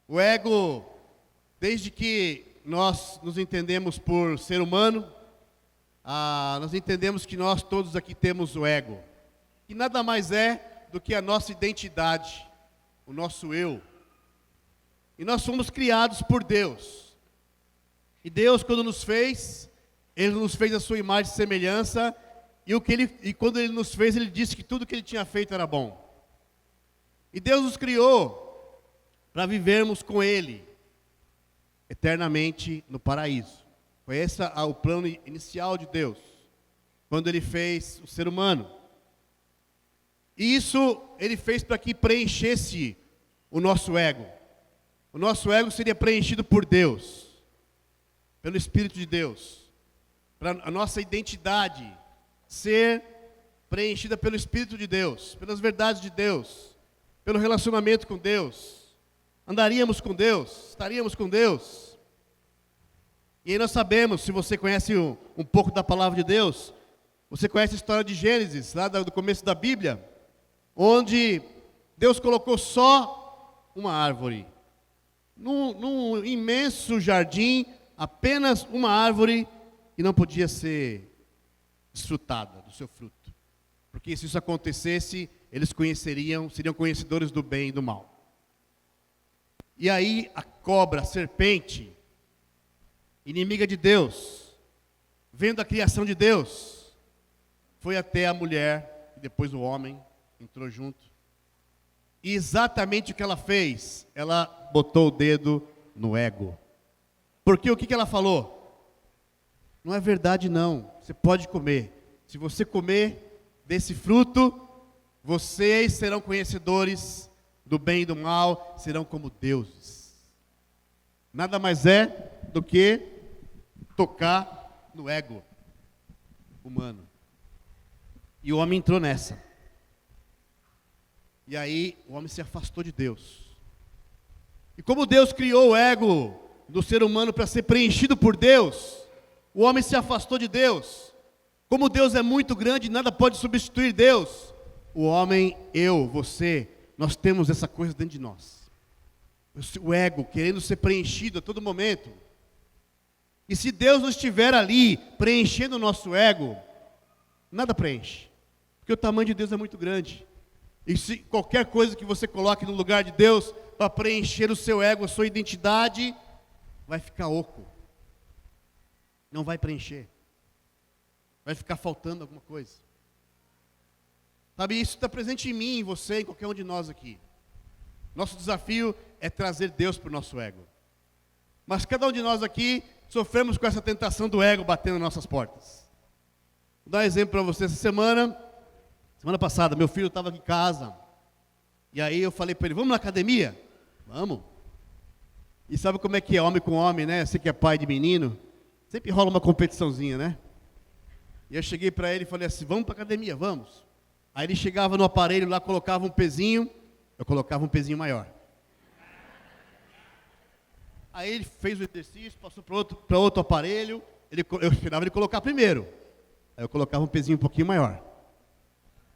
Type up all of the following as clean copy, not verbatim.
O ego, desde que nós nos entendemos por ser humano, nós entendemos que nós todos aqui temos o ego. Que nada mais é do que a nossa identidade, o nosso eu. E nós fomos criados por Deus. E Deus, quando nos fez, Ele nos fez a sua imagem e semelhança. E quando Ele nos fez, Ele disse que tudo que Ele tinha feito era bom. E Deus nos criou para vivermos com Ele eternamente no paraíso. Foi esse o plano inicial de Deus, quando Ele fez o ser humano. E isso Ele fez para que preenchesse o nosso ego. O nosso ego seria preenchido por Deus, pelo Espírito de Deus, para a nossa identidade ser preenchida pelo Espírito de Deus, pelas verdades de Deus, pelo relacionamento com Deus. Andaríamos com Deus, estaríamos com Deus. E aí nós sabemos, se você conhece um pouco da palavra de Deus, você conhece a história de Gênesis, lá do começo da Bíblia, onde Deus colocou só uma árvore. Num imenso jardim, apenas uma árvore que não podia ser desfrutada do seu fruto. Porque se isso acontecesse, eles seriam conhecedores do bem e do mal. E aí a cobra, a serpente, inimiga de Deus, vendo a criação de Deus, foi até a mulher, e depois o homem entrou junto. E exatamente o que ela fez, ela botou o dedo no ego. Porque o que ela falou? Não é verdade não, você pode comer. Se você comer desse fruto, vocês serão conhecedores do bem e do mal, serão como deuses. Nada mais é do que tocar no ego humano. E o homem entrou nessa. E aí o homem se afastou de Deus. E como Deus criou o ego do ser humano para ser preenchido por Deus, o homem se afastou de Deus. Como Deus é muito grande, nada pode substituir Deus. O homem, eu, você, nós temos essa coisa dentro de nós. O ego querendo ser preenchido a todo momento. E se Deus não estiver ali preenchendo o nosso ego, nada preenche. Porque o tamanho de Deus é muito grande. E se qualquer coisa que você coloque no lugar de Deus para preencher o seu ego, a sua identidade, vai ficar oco. Não vai preencher. Vai ficar faltando alguma coisa. Sabe, isso está presente em mim, em você, em qualquer um de nós aqui. Nosso desafio é trazer Deus para o nosso ego. Mas cada um de nós aqui sofremos com essa tentação do ego batendo nas nossas portas. Vou dar um exemplo para você. Essa semana passada, meu filho estava aqui em casa. E aí eu falei para ele, vamos na academia? Vamos. E sabe como é que é homem com homem, né? Você que é pai de menino, sempre rola uma competiçãozinha, né? E eu cheguei para ele e falei assim, vamos para a academia, vamos. Aí ele chegava no aparelho lá, colocava um pezinho, eu colocava um pezinho maior. Aí ele fez o exercício, passou para outro aparelho, eu esperava ele colocar primeiro. Aí eu colocava um pezinho um pouquinho maior.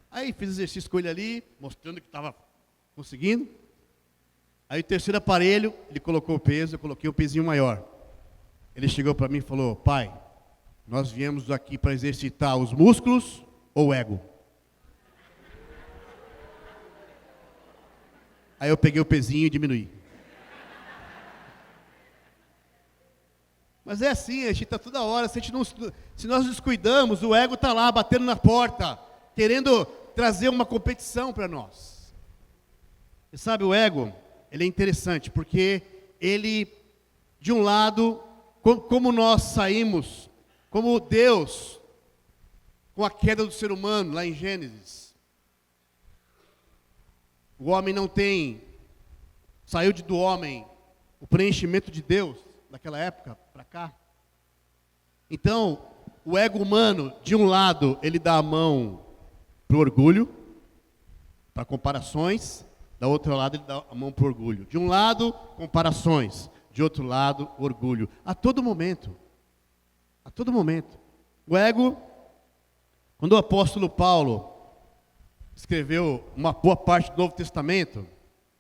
Aí fiz exercício com ele ali, mostrando que estava conseguindo. Aí o terceiro aparelho, ele colocou o peso, eu coloquei um pezinho maior. Ele chegou para mim e falou, pai, nós viemos aqui para exercitar os músculos ou o ego? Aí eu peguei o pezinho e diminuí. Mas é assim, a gente está toda hora, se nós descuidamos, o ego está lá, batendo na porta, querendo trazer uma competição para nós. E sabe, o ego, ele é interessante, porque ele, de um lado, como nós saímos, como Deus, com a queda do ser humano, lá em Gênesis, o homem saiu do homem o preenchimento de Deus, naquela época, para cá. Então, o ego humano, de um lado, ele dá a mão para o orgulho, para comparações, do outro lado ele dá a mão para o orgulho. De um lado, comparações, de outro lado, orgulho. A todo momento. A todo momento. O ego, quando o apóstolo Paulo escreveu uma boa parte do Novo Testamento,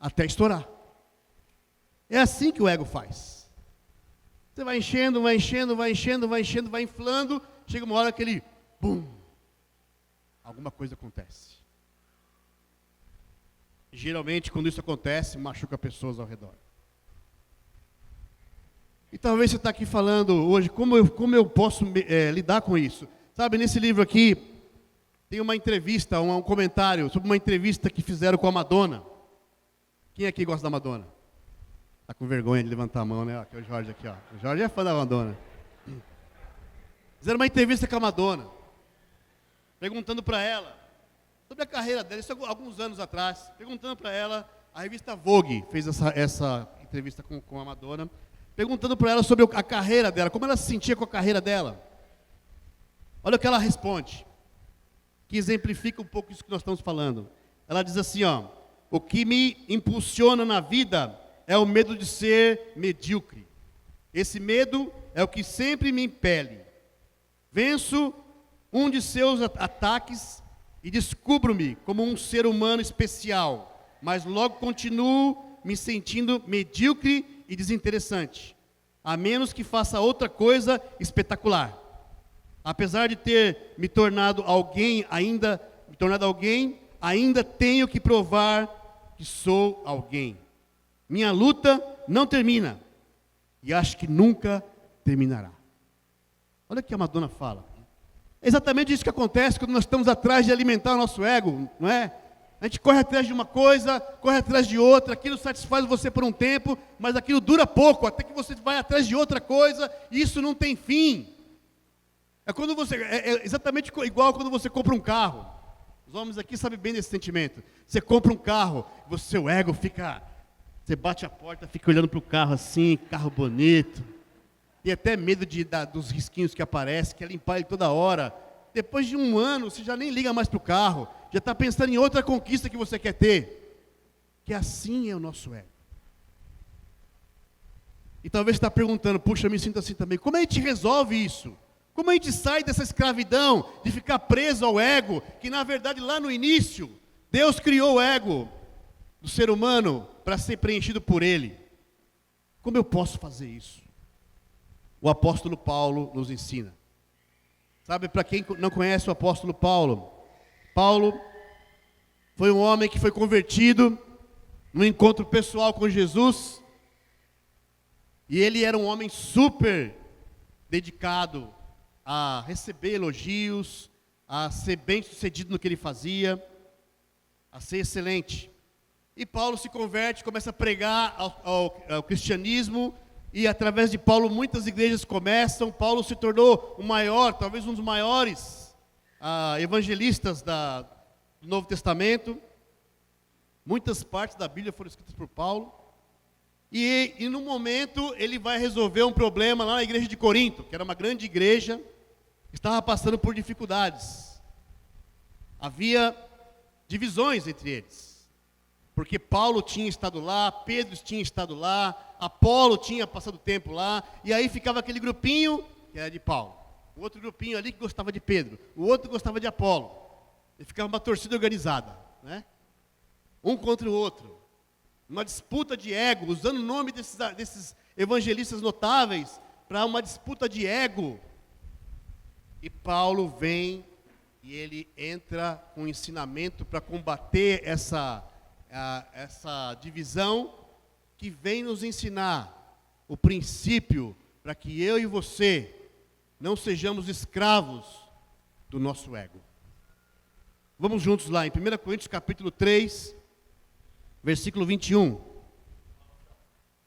até estourar. É assim que o ego faz. Você vai enchendo, vai enchendo, vai enchendo, vai enchendo, vai inflando, chega uma hora que ele, bum, alguma coisa acontece. Geralmente, quando isso acontece, machuca pessoas ao redor. E talvez você está aqui falando hoje, como eu posso lidar com isso? Sabe, nesse livro aqui, tem uma entrevista, um comentário sobre uma entrevista que fizeram com a Madonna. Quem aqui gosta da Madonna? Está com vergonha de levantar a mão, né? Aqui é o Jorge aqui, ó. O Jorge é fã da Madonna. Fizeram uma entrevista com a Madonna, perguntando para ela sobre a carreira dela, isso há alguns anos atrás, perguntando para ela, a revista Vogue fez essa entrevista com a Madonna, perguntando para ela sobre a carreira dela, como ela se sentia com a carreira dela. Olha o que ela responde, que exemplifica um pouco isso que nós estamos falando. Ela diz assim, ó, o que me impulsiona na vida é o medo de ser medíocre. Esse medo é o que sempre me impele. Venço um de seus ataques e descubro-me como um ser humano especial, mas logo continuo me sentindo medíocre e desinteressante, a menos que faça outra coisa espetacular. Apesar de ter me tornado alguém, ainda tenho que provar que sou alguém. Minha luta não termina e acho que nunca terminará. Olha o que a Madonna fala. É exatamente isso que acontece quando nós estamos atrás de alimentar o nosso ego, não é? A gente corre atrás de uma coisa, corre atrás de outra, aquilo satisfaz você por um tempo, mas aquilo dura pouco, até que você vai atrás de outra coisa, e isso não tem fim. É exatamente igual quando você compra um carro. Os homens aqui sabem bem desse sentimento. Você compra um carro, seu ego fica, você bate a porta, fica olhando para o carro assim, carro bonito, e até medo dos risquinhos que aparecem, quer limpar ele toda hora. Depois de um ano, você já nem liga mais para o carro, já está pensando em outra conquista que você quer ter. Que assim é o nosso ego. E talvez você está perguntando, puxa, eu me sinto assim também. Como a gente resolve isso? Como a gente sai dessa escravidão, de ficar preso ao ego, que na verdade lá no início, Deus criou o ego do ser humano para ser preenchido por ele. Como eu posso fazer isso? O apóstolo Paulo nos ensina. Sabe, para quem não conhece o apóstolo Paulo, Paulo foi um homem que foi convertido num encontro pessoal com Jesus, e ele era um homem super dedicado a receber elogios, a ser bem sucedido no que ele fazia, a ser excelente. E Paulo se converte, começa a pregar ao cristianismo, e através de Paulo muitas igrejas começam. Paulo se tornou o maior, talvez um dos maiores evangelistas do Novo Testamento. Muitas partes da Bíblia foram escritas por Paulo. E no momento ele vai resolver um problema lá na igreja de Corinto, que era uma grande igreja, que estava passando por dificuldades. Havia divisões entre eles. Porque Paulo tinha estado lá, Pedro tinha estado lá, Apolo tinha passado tempo lá, e aí ficava aquele grupinho que era de Paulo, o outro grupinho ali que gostava de Pedro, o outro gostava de Apolo, e ficava uma torcida organizada, né? Um contra o outro, uma disputa de ego, usando o nome desses evangelistas notáveis para uma disputa de ego. E Paulo vem e ele entra com ensinamento para combater essa divisão, que vem nos ensinar o princípio para que eu e você não sejamos escravos do nosso ego. Vamos juntos lá em 1 Coríntios capítulo 3, versículo 21.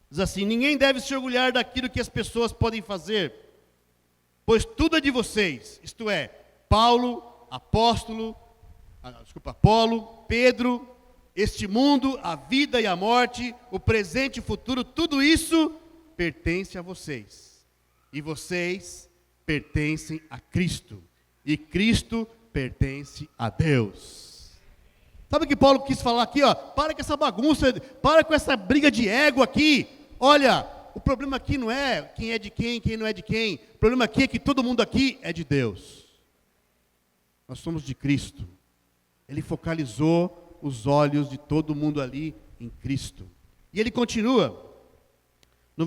Diz assim: ninguém deve se orgulhar daquilo que as pessoas podem fazer, pois tudo é de vocês, isto é, Apolo, Pedro, este mundo, a vida e a morte, o presente e o futuro, tudo isso pertence a vocês. E vocês pertencem a Cristo. E Cristo pertence a Deus. Sabe o que Paulo quis falar aqui? Para com essa bagunça, para com essa briga de ego aqui. Olha, o problema aqui não é quem é de quem não é de quem. O problema aqui é que todo mundo aqui é de Deus. Nós somos de Cristo. Ele focalizou os olhos de todo mundo ali em Cristo. E ele continua, no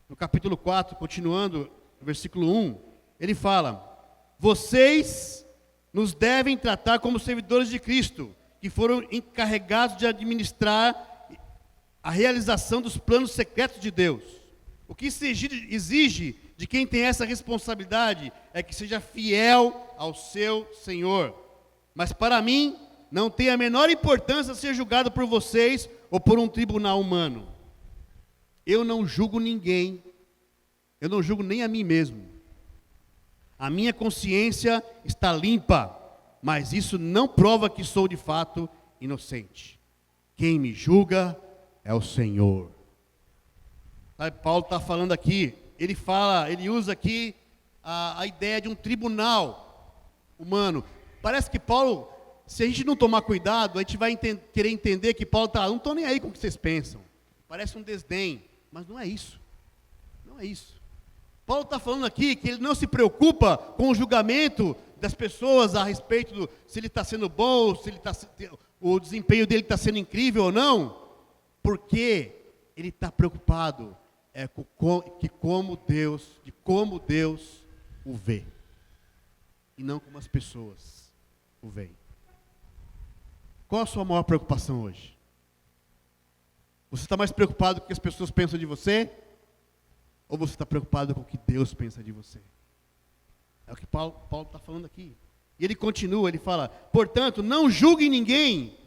no capítulo 4, continuando, no versículo 1, ele fala: vocês nos devem tratar como servidores de Cristo, que foram encarregados de administrar a realização dos planos secretos de Deus. O que se exige de quem tem essa responsabilidade é que seja fiel ao seu Senhor. Mas para mim, não tem a menor importância ser julgado por vocês ou por um tribunal humano. Eu não julgo ninguém, eu não julgo nem a mim mesmo. A minha consciência está limpa, mas isso não prova que sou de fato inocente. Quem me julga é o Senhor. Sabe, Paulo está falando aqui, ele usa aqui a ideia de um tribunal humano. Parece que Paulo, se a gente não tomar cuidado, a gente vai querer entender que Paulo está, não estou nem aí com o que vocês pensam. Parece um desdém, mas não é isso. Não é isso. Paulo está falando aqui que ele não se preocupa com o julgamento das pessoas a respeito se ele está sendo bom, o desempenho dele está sendo incrível ou não, porque ele está preocupado de como Deus o vê, e não como as pessoas o veem. Qual a sua maior preocupação hoje? Você está mais preocupado com o que as pessoas pensam de você? Ou você está preocupado com o que Deus pensa de você? É o que Paulo está falando aqui. E ele continua, ele fala: portanto, não julguem ninguém,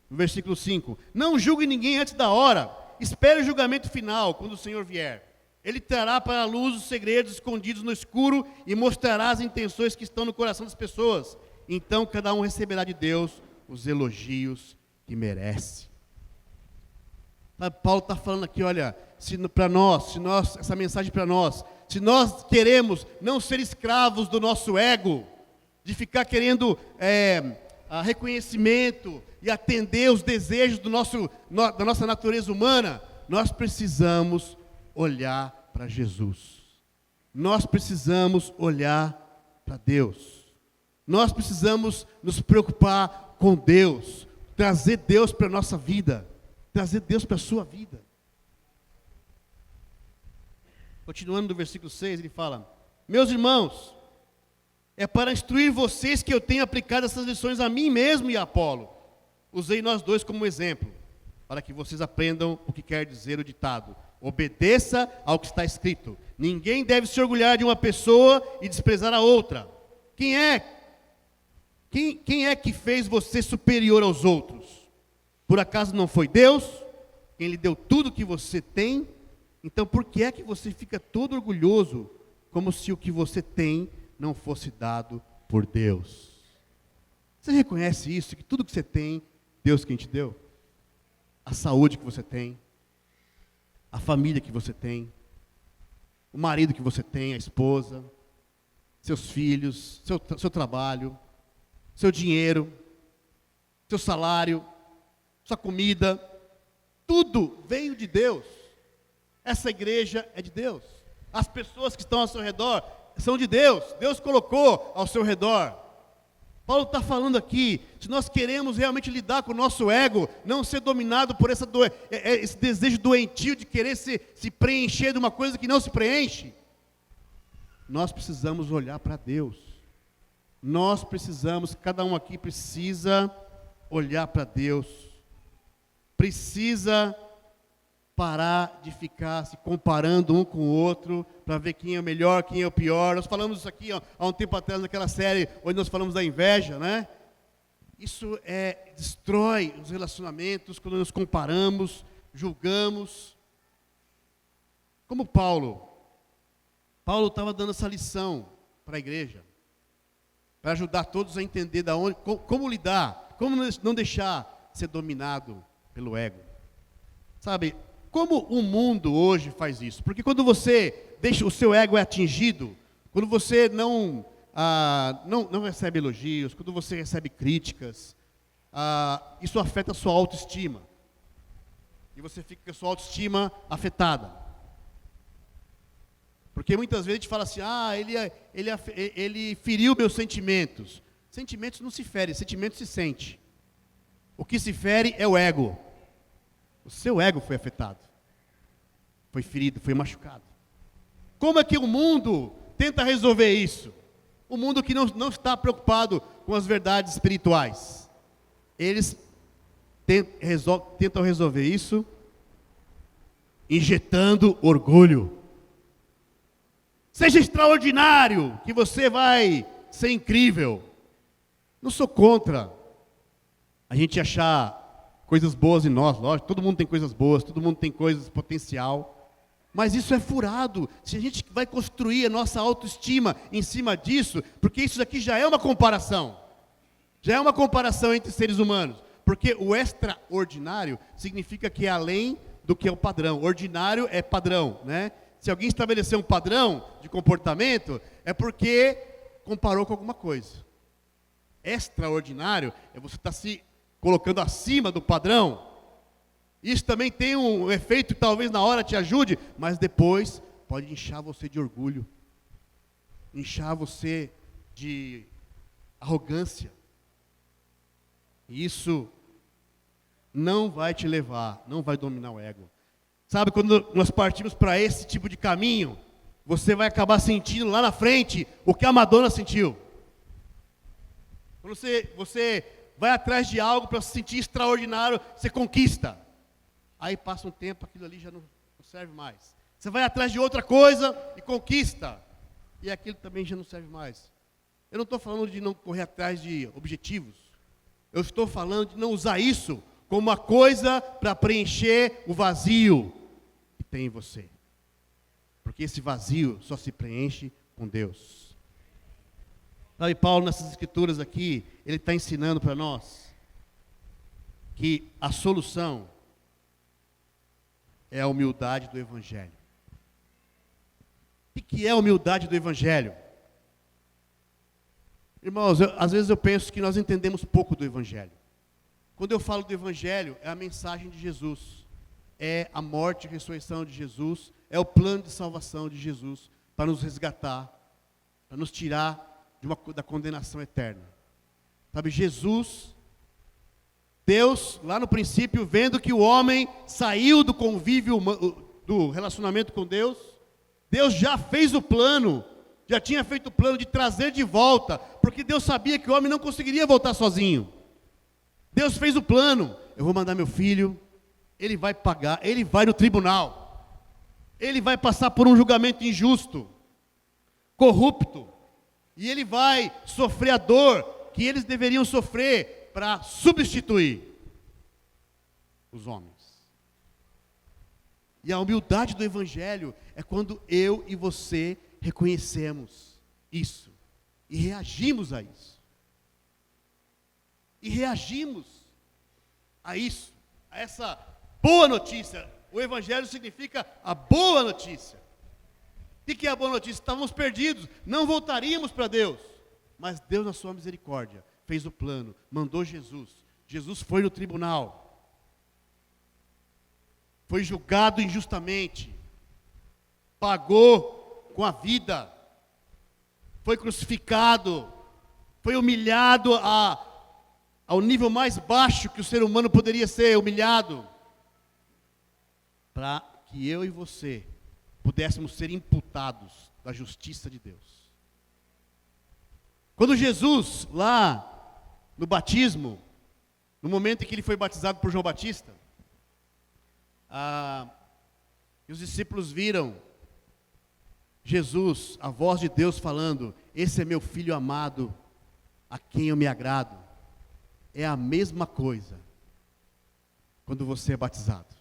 no versículo 5, não julguem ninguém antes da hora, espere o julgamento final, quando o Senhor vier. Ele trará para a luz os segredos escondidos no escuro e mostrará as intenções que estão no coração das pessoas. Então cada um receberá de Deus os elogios que merece. Paulo está falando aqui, olha, essa mensagem para nós, se nós queremos não ser escravos do nosso ego, de ficar querendo reconhecimento e atender os desejos da nossa natureza humana, nós precisamos olhar para Jesus. Nós precisamos olhar para Deus. Nós precisamos nos preocupar com Deus, trazer Deus para a nossa vida, trazer Deus para a sua vida. Continuando no versículo 6, ele fala: meus irmãos, é para instruir vocês que eu tenho aplicado essas lições a mim mesmo e a Apolo. Usei nós dois como exemplo, para que vocês aprendam o que quer dizer o ditado: obedeça ao que está escrito. Ninguém deve se orgulhar de uma pessoa e desprezar a outra. Quem é que fez você superior aos outros? Por acaso não foi Deus, quem lhe deu tudo que você tem? Então por que é que você fica todo orgulhoso, como se o que você tem não fosse dado por Deus? Você reconhece isso, que tudo que você tem, Deus quem te deu? A saúde que você tem, a família que você tem, o marido que você tem, a esposa, seus filhos, seu trabalho, seu dinheiro, seu salário, sua comida, tudo veio de Deus. Essa igreja é de Deus. As pessoas que estão ao seu redor são de Deus. Deus colocou ao seu redor. Paulo está falando aqui, se nós queremos realmente lidar com o nosso ego, não ser dominado por esse desejo doentio de querer se preencher de uma coisa que não se preenche, nós precisamos olhar para Deus. Nós precisamos, cada um aqui precisa olhar para Deus. Precisa parar de ficar se comparando um com o outro, para ver quem é o melhor, quem é o pior. Nós falamos isso aqui há um tempo atrás, naquela série, onde nós falamos da inveja, né? Isso destrói os relacionamentos, quando nos comparamos, julgamos. Como Paulo estava dando essa lição para a igreja, para ajudar todos a entender como lidar, como não deixar ser dominado pelo ego. Sabe, como o mundo hoje faz isso? Porque quando você deixa, o seu ego é atingido, quando você não recebe elogios, quando você recebe críticas, isso afeta a sua autoestima. E você fica com a sua autoestima afetada. Porque muitas vezes a gente fala assim, ele feriu meus sentimentos. Sentimentos não se ferem, sentimentos se sente. O que se fere é o ego. O seu ego foi afetado. Foi ferido, foi machucado. Como é que o mundo tenta resolver isso? O mundo que não está preocupado com as verdades espirituais. Eles tentam resolver isso injetando orgulho. Seja extraordinário, que você vai ser incrível. Não sou contra a gente achar coisas boas em nós, lógico, todo mundo tem coisas boas, todo mundo tem coisas potencial. Mas isso é furado, se a gente vai construir a nossa autoestima em cima disso, porque isso aqui já é uma comparação. Já é uma comparação entre seres humanos. Porque o extraordinário significa que é além do que é o padrão. Ordinário é padrão, né? Se alguém estabelecer um padrão de comportamento, é porque comparou com alguma coisa. Extraordinário é você estar se colocando acima do padrão. Isso também tem um efeito que talvez na hora te ajude, mas depois pode inchar você de orgulho, inchar você de arrogância. E isso não vai te levar, não vai dominar o ego. Sabe, quando nós partimos para esse tipo de caminho, você vai acabar sentindo lá na frente o que a Madonna sentiu. Quando você vai atrás de algo para se sentir extraordinário, você conquista. Aí passa um tempo, aquilo ali já não serve mais. Você vai atrás de outra coisa e conquista. E aquilo também já não serve mais. Eu não estou falando de não correr atrás de objetivos. Eu estou falando de não usar isso como uma coisa para preencher o vazio que tem em você. Porque esse vazio só se preenche com Deus. Sabe, Paulo, nessas escrituras aqui, ele está ensinando para nós que a solução é a humildade do Evangelho. O que é a humildade do Evangelho? Irmãos, às vezes eu penso que nós entendemos pouco do Evangelho. Quando eu falo do Evangelho, é a mensagem de Jesus. É a morte e ressurreição de Jesus. É o plano de salvação de Jesus para nos resgatar, para nos tirar da condenação eterna. Sabe, Jesus, Deus, lá no princípio, vendo que o homem saiu do convívio, do relacionamento com Deus, Deus já fez o plano, já tinha feito o plano de trazer de volta, porque Deus sabia que o homem não conseguiria voltar sozinho. Deus fez o plano, eu vou mandar meu filho, ele vai pagar, ele vai no tribunal, ele vai passar por um julgamento injusto, corrupto, e ele vai sofrer a dor que eles deveriam sofrer para substituir os homens. E a humildade do Evangelho é quando eu e você reconhecemos isso e reagimos a isso. E reagimos a isso, a essa boa notícia. O Evangelho significa a boa notícia. O que é a boa notícia? Estávamos perdidos, não voltaríamos para Deus. Mas Deus, na sua misericórdia, fez o plano, mandou Jesus. Jesus foi no tribunal, foi julgado injustamente, pagou com a vida, foi crucificado, foi humilhado ao nível mais baixo que o ser humano poderia ser humilhado, para que eu e você pudéssemos ser imputados da justiça de Deus. Quando Jesus, lá no batismo, no momento em que ele foi batizado por João Batista, os discípulos viram Jesus, a voz de Deus falando: esse é meu filho amado, a quem eu me agrado. É a mesma coisa quando você é batizado.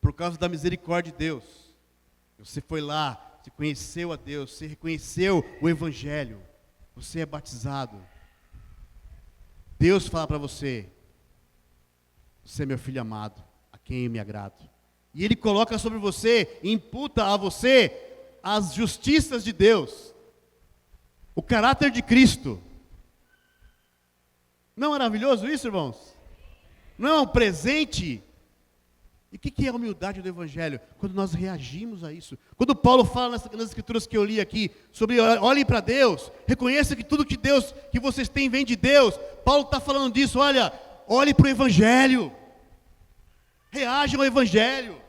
Por causa da misericórdia de Deus, você foi lá, você conheceu a Deus, você reconheceu o Evangelho, você é batizado. Deus fala para você: você é meu filho amado, a quem eu me agrado. E Ele coloca sobre você, imputa a você as justiças de Deus, o caráter de Cristo. Não é maravilhoso isso, irmãos? Não é um presente E o que é a humildade do Evangelho? Quando nós reagimos a isso. Quando Paulo fala nas escrituras que eu li aqui, sobre olhem para Deus, reconheça que tudo que vocês têm vem de Deus. Paulo está falando disso, olha, olhe para o Evangelho. Reajam ao Evangelho.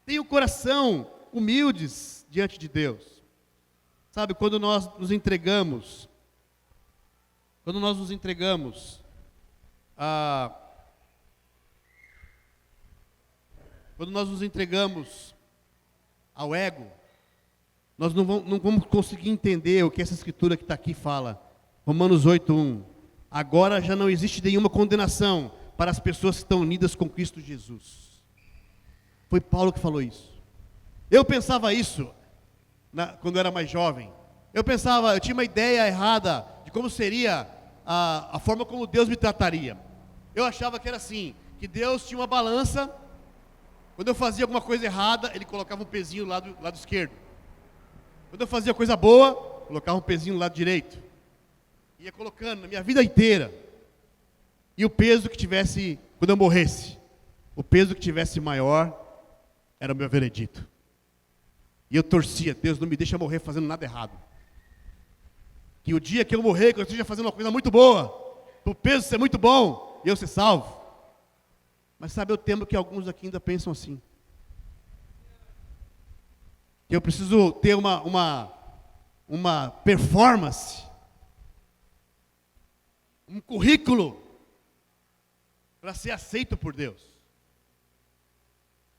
Tenham o coração humildes diante de Deus. Sabe, quando nós nos entregamos ao ego, nós não vamos conseguir entender o que essa escritura que está aqui fala. Romanos 8:1. Agora já não existe nenhuma condenação para as pessoas que estão unidas com Cristo Jesus. Foi Paulo que falou isso. Eu pensava isso quando eu era mais jovem. Eu tinha uma ideia errada de como seria a forma como Deus me trataria. Eu achava que era assim, que Deus tinha uma balança. Quando eu fazia alguma coisa errada, Ele colocava um pezinho do lado esquerdo. Quando eu fazia coisa boa, colocava um pezinho do lado direito. Ia colocando na minha vida inteira. E o peso que tivesse, quando eu morresse, o peso que tivesse maior, era o meu veredito. E eu torcia, Deus não me deixa morrer fazendo nada errado. Que o dia que eu morrer, que eu esteja fazendo uma coisa muito boa, o peso ser muito bom, e eu ser salvo. Mas sabe, eu temo que alguns aqui ainda pensam assim. Que eu preciso ter uma performance, um currículo, para ser aceito por Deus.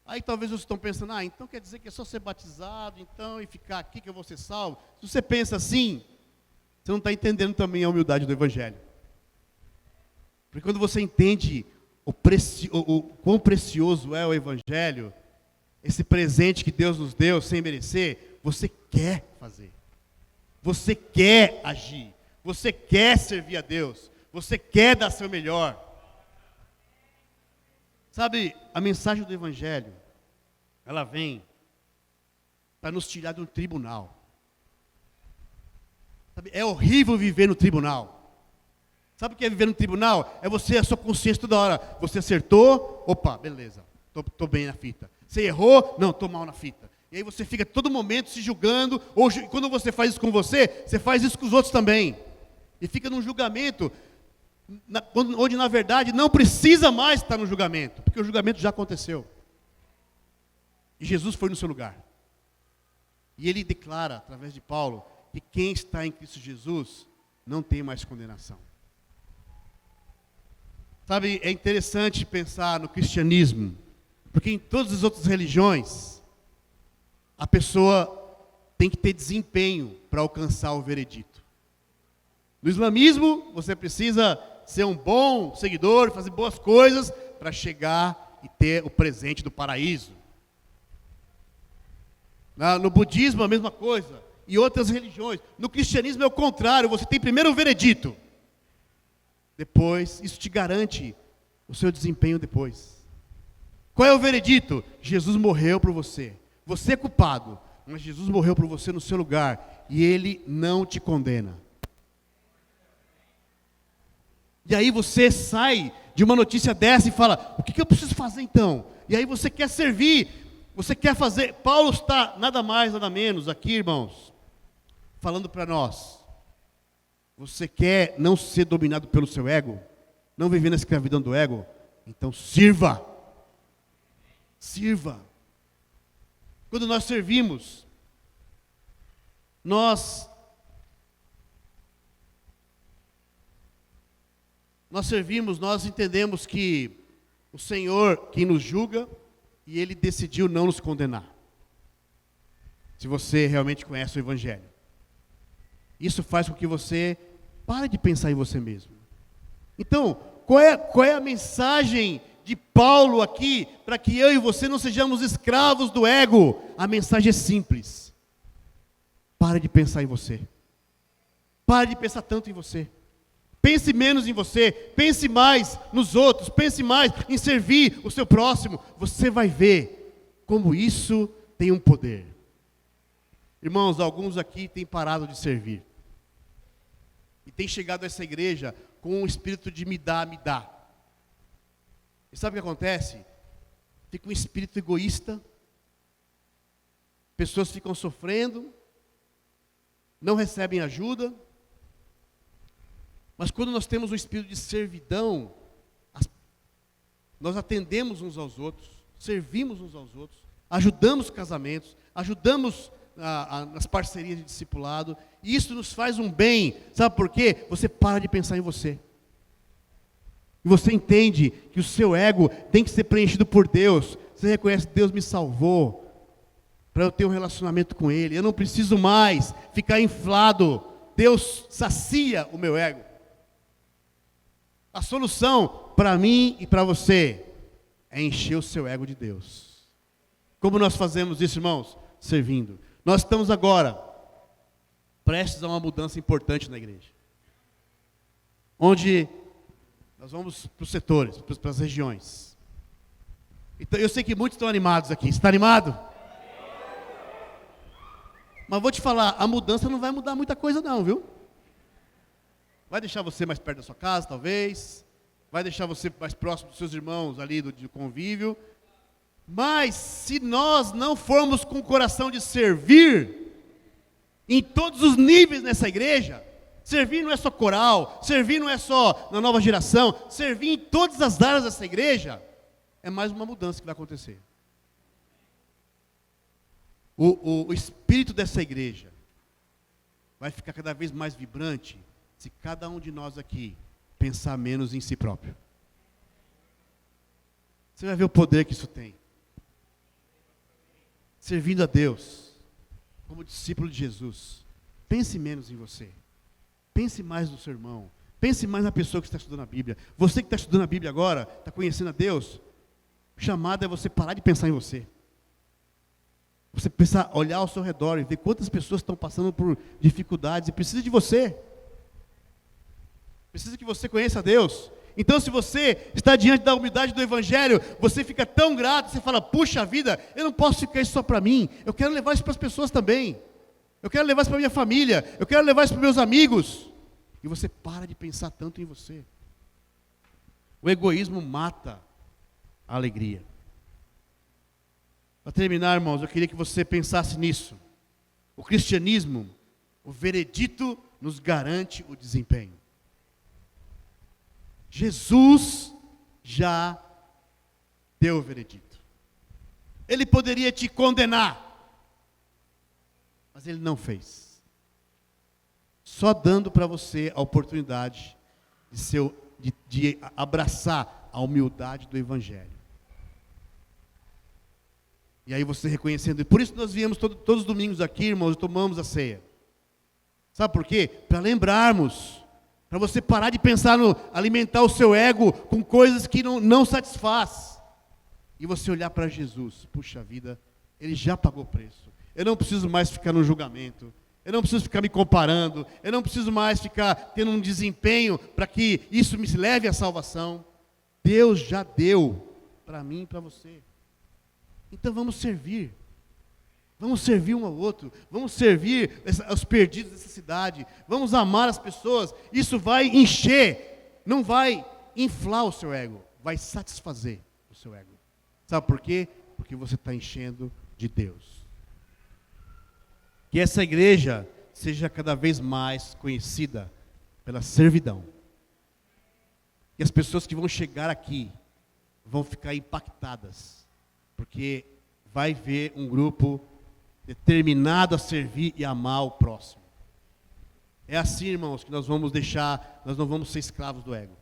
Aí talvez vocês estão pensando, então quer dizer que é só ser batizado, então, e ficar aqui que eu vou ser salvo. Se você pensa assim, você não está entendendo também a humildade do Evangelho. Porque quando você entende o quão precioso é o Evangelho, esse presente que Deus nos deu sem merecer, você quer fazer. Você quer agir. Você quer servir a Deus. Você quer dar seu melhor. Sabe, a mensagem do Evangelho, ela vem para nos tirar do tribunal. Sabe, é horrível viver no tribunal. Sabe o que é viver no tribunal? É a sua consciência toda hora. Você acertou, opa, beleza, estou bem na fita. Você errou, não, estou mal na fita. E aí você fica todo momento se julgando, ou quando você faz isso com você faz isso com os outros também. E fica num julgamento onde na verdade não precisa mais estar no julgamento, porque o julgamento já aconteceu. E Jesus foi no seu lugar. E ele declara, através de Paulo, que quem está em Cristo Jesus não tem mais condenação. Sabe, é interessante pensar no cristianismo, porque em todas as outras religiões, a pessoa tem que ter desempenho para alcançar o veredito. No islamismo, você precisa ser um bom seguidor, fazer boas coisas para chegar e ter o presente do paraíso. No budismo, a mesma coisa. E outras religiões. No cristianismo é o contrário, você tem primeiro o veredito. Depois, isso te garante o seu desempenho depois. Qual é o veredito? Jesus morreu por você. Você é culpado, mas Jesus morreu por você no seu lugar. E Ele não te condena. E aí você sai de uma notícia dessa e fala, o que eu preciso fazer então? E aí você quer servir, você quer fazer. Paulo está nada mais, nada menos aqui, irmãos, falando para nós. Você quer não ser dominado pelo seu ego? Não viver na escravidão do ego? Então sirva. Sirva. Quando nós servimos, nós entendemos que o Senhor quem nos julga e Ele decidiu não nos condenar. Se você realmente conhece o Evangelho. Isso faz com que você pare de pensar em você mesmo. Então, qual é a mensagem de Paulo aqui para que eu e você não sejamos escravos do ego? A mensagem é simples. Pare de pensar em você. Pare de pensar tanto em você. Pense menos em você, pense mais nos outros, pense mais em servir o seu próximo. Você vai ver como isso tem um poder. Irmãos, alguns aqui têm parado de servir. E têm chegado a essa igreja com um espírito de me dá, me dá. E sabe o que acontece? Fica um espírito egoísta, pessoas ficam sofrendo, não recebem ajuda, mas quando nós temos um espírito de servidão, nós atendemos uns aos outros, servimos uns aos outros, ajudamos casamentos, ajudamos nas parcerias de discipulado, e isso nos faz um bem. Sabe por quê? Você para de pensar em você. E você entende que o seu ego tem que ser preenchido por Deus. Você reconhece que Deus me salvou para eu ter um relacionamento com Ele. Eu não preciso mais ficar inflado. Deus sacia o meu ego. A solução para mim e para você é encher o seu ego de Deus. Como nós fazemos isso, irmãos? Servindo. Nós estamos agora prestes a uma mudança importante na igreja. Onde nós vamos para os setores, para as regiões. Então, eu sei que muitos estão animados aqui. Você está animado? Mas vou te falar, a mudança não vai mudar muita coisa não, viu? Vai deixar você mais perto da sua casa, talvez. Vai deixar você mais próximo dos seus irmãos ali do convívio. Mas se nós não formos com o coração de servir, em todos os níveis nessa igreja, servir não é só coral, servir não é só na nova geração, servir em todas as áreas dessa igreja, é mais uma mudança que vai acontecer. O espírito dessa igreja vai ficar cada vez mais vibrante se cada um de nós aqui pensar menos em si próprio. Você vai ver o poder que isso tem. Servindo a Deus, como discípulo de Jesus, pense menos em você. Pense mais no seu irmão. Pense mais na pessoa que está estudando a Bíblia. Você que está estudando a Bíblia agora, está conhecendo a Deus, o chamado é você parar de pensar em você. Você pensar, olhar ao seu redor e ver quantas pessoas estão passando por dificuldades e precisa de você. Precisa que você conheça a Deus. Então, se você está diante da humildade do Evangelho, você fica tão grato, você fala, puxa vida, eu não posso ficar isso só para mim, eu quero levar isso para as pessoas também. Eu quero levar isso para a minha família, eu quero levar isso para os meus amigos. E você para de pensar tanto em você. O egoísmo mata a alegria. Para terminar, irmãos, eu queria que você pensasse nisso. O cristianismo, o veredito nos garante o desempenho. Jesus já deu o veredito. Ele poderia te condenar, mas ele não fez. Só dando para você a oportunidade de abraçar a humildade do Evangelho. E aí você reconhecendo. Por isso nós viemos todos os domingos aqui, irmãos, e tomamos a ceia. Sabe por quê? Para lembrarmos. Para você parar de pensar no alimentar o seu ego com coisas que não satisfaz. E você olhar para Jesus. Puxa vida, Ele já pagou o preço. Eu não preciso mais ficar no julgamento. Eu não preciso ficar me comparando. Eu não preciso mais ficar tendo um desempenho para que isso me leve à salvação. Deus já deu para mim e para você. Então vamos servir. Vamos servir um ao outro. Vamos servir os perdidos dessa cidade. Vamos amar as pessoas. Isso vai encher, não vai inflar o seu ego. Vai satisfazer o seu ego. Sabe por quê? Porque você está enchendo de Deus. Que essa igreja seja cada vez mais conhecida pela servidão. E as pessoas que vão chegar aqui vão ficar impactadas. Porque vai ver um grupo determinado a servir e amar o próximo. É assim, irmãos, que nós não vamos ser escravos do ego.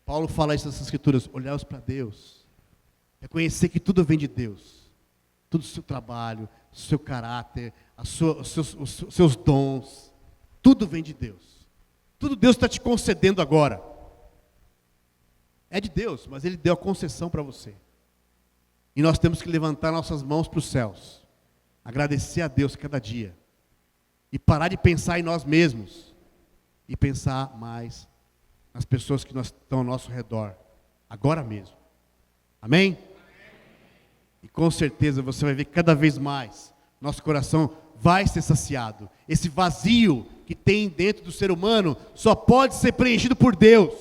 Paulo fala isso nas Escrituras, olharmos para Deus, reconhecer que tudo vem de Deus, todo o seu trabalho, o seu caráter, os seus dons, tudo vem de Deus. Tudo Deus está te concedendo agora. É de Deus, mas Ele deu a concessão para você. E nós temos que levantar nossas mãos para os céus, agradecer a Deus cada dia, e parar de pensar em nós mesmos, e pensar mais nas pessoas que estão ao nosso redor, agora mesmo. Amém? E com certeza você vai ver que cada vez mais, nosso coração vai ser saciado. Esse vazio que tem dentro do ser humano, só pode ser preenchido por Deus.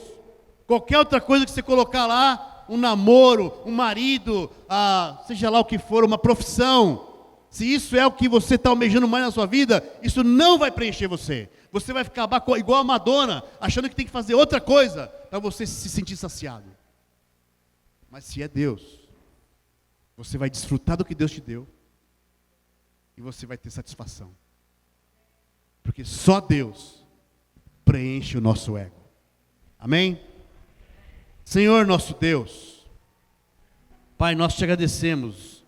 Qualquer outra coisa que você colocar lá, um namoro, um marido, seja lá o que for, uma profissão, se isso é o que você está almejando mais na sua vida, isso não vai preencher você. Você vai ficar igual a Madonna, achando que tem que fazer outra coisa para você se sentir saciado. Mas se é Deus, você vai desfrutar do que Deus te deu e você vai ter satisfação. Porque só Deus preenche o nosso ego. Amém? Senhor nosso Deus, Pai, nós te agradecemos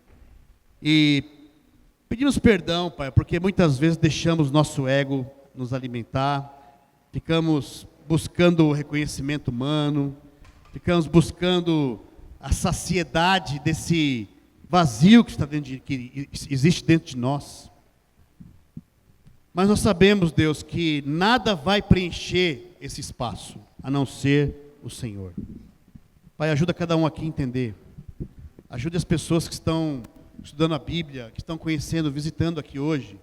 e pedimos perdão, Pai, porque muitas vezes deixamos nosso ego nos alimentar, ficamos buscando o reconhecimento humano, ficamos buscando a saciedade desse vazio que existe dentro de nós. Mas nós sabemos, Deus, que nada vai preencher esse espaço, a não ser o Senhor. Pai, ajuda cada um aqui a entender. Ajude as pessoas que estão estudando a Bíblia, que estão conhecendo, visitando aqui hoje.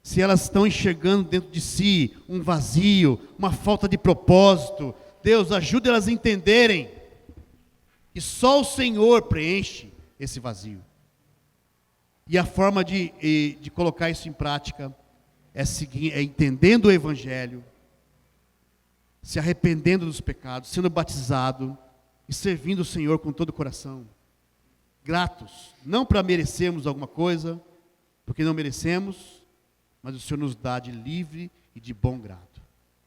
Se elas estão enxergando dentro de si um vazio, uma falta de propósito, Deus, ajude elas a entenderem que só o Senhor preenche esse vazio. E a forma de colocar isso em prática é entendendo o Evangelho, se arrependendo dos pecados, sendo batizado e servindo o Senhor com todo o coração. Gratos, não para merecermos alguma coisa, porque não merecemos, mas o Senhor nos dá de livre e de bom grado.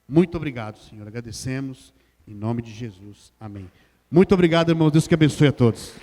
Muito obrigado, Senhor. Agradecemos em nome de Jesus. Amém. Muito obrigado, irmãos. Deus que abençoe a todos.